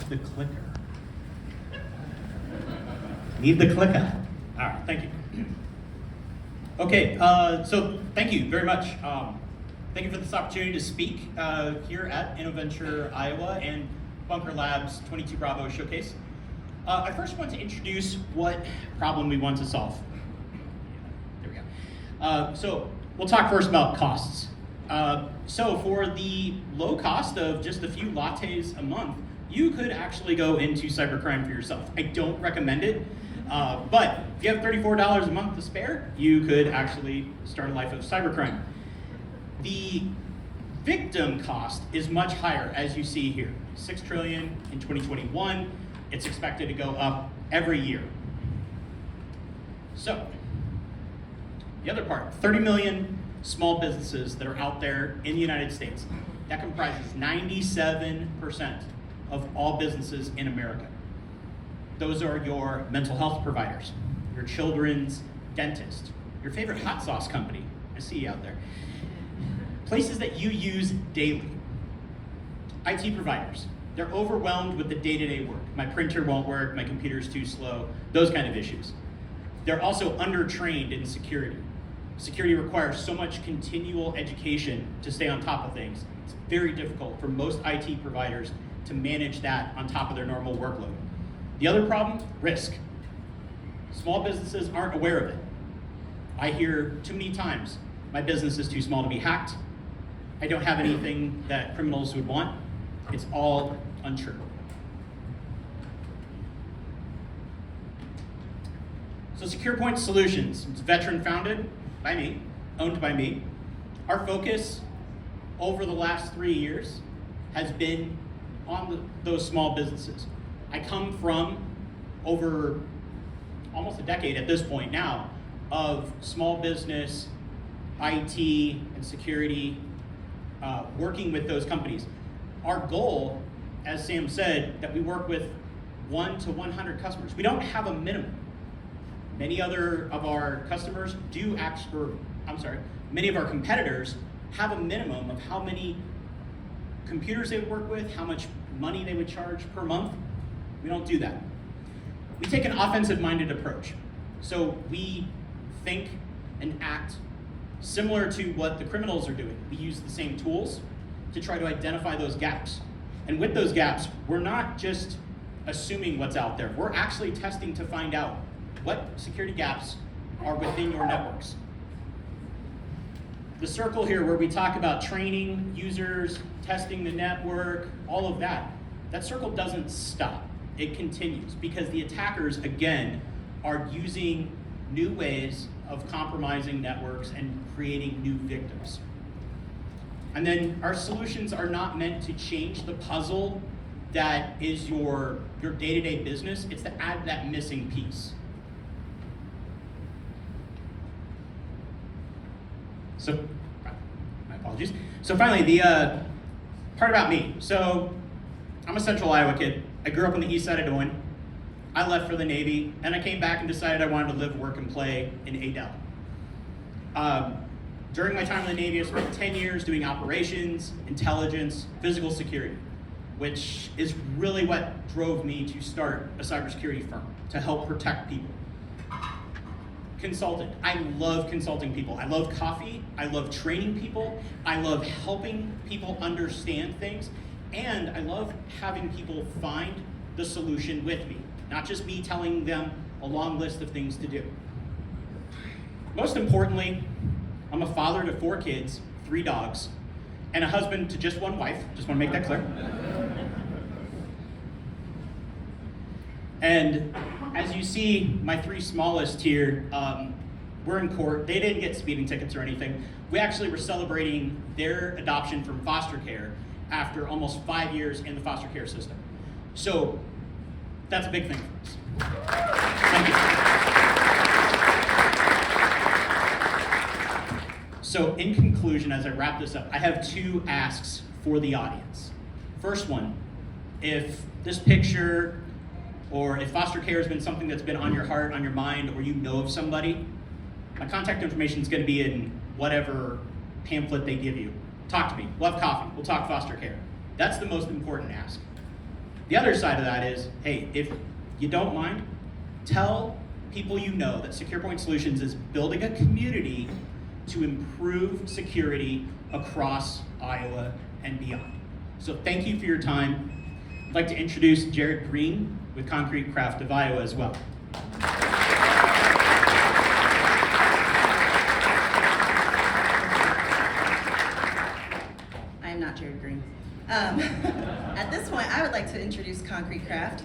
the clicker? Need the clicker. All right, thank you. Okay, so thank you very much. Thank you for this opportunity to speak here at InnoVenture Iowa and Bunker Labs 22 Bravo Showcase. I first want to introduce what problem we want to solve. There we go. So we'll talk first about costs. So for the low cost of just a few lattes a month, you could actually go into cybercrime for yourself. I don't recommend it, but if you have $34 a month to spare, you could actually start a life of cybercrime. The victim cost is much higher, as you see here. $6 trillion in 2021. It's expected to go up every year. So, the other part, 30 million small businesses that are out there in the United States. That comprises 97% of all businesses in America. Those are your mental health providers, your children's dentist, your favorite hot sauce company. I see you out there. Places that you use daily. IT providers. They're overwhelmed with the day-to-day work. My printer won't work, my computer's too slow, those kind of issues. They're also undertrained in security. Security requires so much continual education to stay on top of things. It's very difficult for most IT providers to manage that on top of their normal workload. The other problem, risk. Small businesses aren't aware of it. I hear too many times, my business is too small to be hacked. I don't have anything that criminals would want. It's all untrue. So SecurePoint Solutions, it's veteran founded by me, owned by me. Our focus over the last 3 years has been on those small businesses. I come from over almost a decade at this point now of small business, IT, and security, working with those companies. Our goal, as Sam said, that we work with 1 to 100 customers. We don't have a minimum. Many other of our customers do many of our competitors have a minimum of how many computers they would work with, how much money they would charge per month. We don't do that. We take an offensive-minded approach. So we think and act similar to what the criminals are doing. We use the same tools to try to identify those gaps. And with those gaps, we're not just assuming what's out there. We're actually testing to find out what security gaps are within your networks. The circle here where we talk about training users, testing the network, all of that, that circle doesn't stop. It continues because the attackers, again, are using new ways of compromising networks and creating new victims. And then our solutions are not meant to change the puzzle that is your day-to-day business. It's to add that missing piece. So, my apologies. So finally, the part about me. So, I'm a Central Iowa kid. I grew up on the east side of Des Moines. I left for the Navy, and I came back and decided I wanted to live, work, and play in Adel. During my time in the Navy, I spent 10 years doing operations, intelligence, physical security, which is really what drove me to start a cybersecurity firm to help protect people. Consultant. I love consulting people. I love coffee. I love training people. I love helping people understand things. And I love having people find the solution with me, not just me telling them a long list of things to do. Most importantly, I'm a father to 4 kids, 3 dogs, and a husband to just 1 wife. Just want to make that clear. And as you see, my 3 smallest here, we're in court. They didn't get speeding tickets or anything. We actually were celebrating their adoption from foster care after almost 5 years in the foster care system. So that's a big thing for us. Thank you. So in conclusion, as I wrap this up, I have 2 asks for the audience. First one, if this picture or if foster care has been something that's been on your heart, on your mind, or you know of somebody, my contact information is going to be in whatever pamphlet they give you. Talk to me. We'll have coffee. We'll talk foster care. That's the most important ask. The other side of that is, hey, if you don't mind, tell people you know that Secure Point Solutions is building a community to improve security across Iowa and beyond. So thank you for your time. I'd like to introduce Jared Green with Concrete Craft of Iowa as well. I am not Jared Green. At this point, I would like to introduce Concrete Craft.